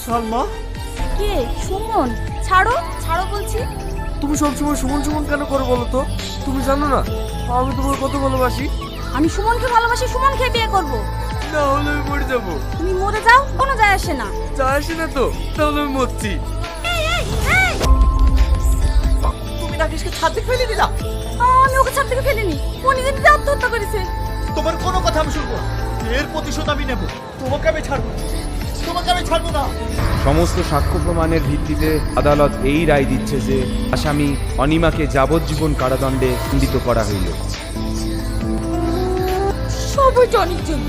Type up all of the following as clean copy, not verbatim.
সালমা, কে? সুমন? ছাড়ো ছাড়ো বলছি। তুমি সবসময় সুমন সুমন কেন করো বলো তো? তুমি জানো না আমি তোমার কত ভালোবাসি? আমি সুমনকে ভালোবাসি, সুমনকে বিয়ে করব। না হলে আমি মরে যাবো। তুমি মরে যাও, কোনো যায় আসে না। যা আসে না তো, তাহলে আমি মরছি। তুমি রাকেশকে ছাদ থেকে ফেলে দিলা? আমি ওকে ছাদ থেকে ফেলিনি, ও নিজে নিজে আত্মহত্যা করেছে। তোমার কোনো কথা আমি শুনবো না, এর প্রতিশোধ আমি নেব। তোমাকে আমি ছাড়বো না, তোমাকে আমি ছাড়বো না। সমস্ত সাক্ষ্য প্রমাণের ভিত্তিতে আদালত এই রায় দিচ্ছে যে আসামি অনিমাকে যাবজ্জীবন কারাদণ্ডে দণ্ডিত করা হইল। সব ওই টনির জন্য।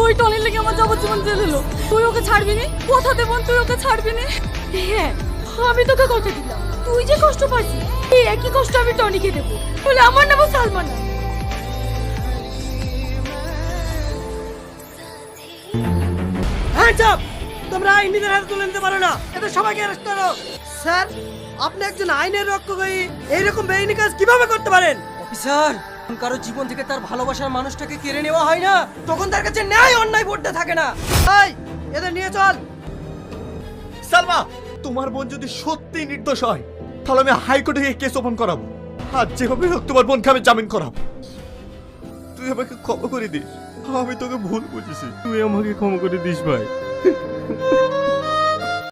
ওই টনির লেগে আমার যাবজ্জীবন জেল হলো। তুই ওকে ছাড়বি না? কথা দে বোন, তুই ওকে ছাড়বি না? হ্যাঁ, আমি তোকে কথা দিলাম। তুই যে কষ্ট পাচ্ছিস, এই একই কষ্ট আমি টনিকে দেবো। বলে আমার নাম সালমান। Hands up! তোমরা আইনিদের হাতে তুলে নিতে পারো না, এদের সবাইকে অ্যারেস্ট করো। স্যার, আপনি একজন আইনের রক্ষক হয়ে এইরকম বেআইনি কাজ কিভাবে করতে পারেন? অফিসার, কারো জীবন থেকে তার ভালোবাসার মানুষটাকে কেড়ে নেওয়া হয় না, তখন তার কাছে ন্যায় অন্যায় বলতে থাকে না। এই, এদের নিয়ে চল। সালমা, তোমার বোন যদি সত্যি নির্দোষ হয় তাহলে আমি হাইকোর্টে গিয়ে কেস ওপেন করাবো। আর যেভাবে হোক তোমার বোনকে আমি জামিন করাবো। তুই আমাকে ক্ষমা করে দিস, আমি তোকে ভুল বুঝেছি। তুই আমাকে ক্ষমা করে দিস ভাই।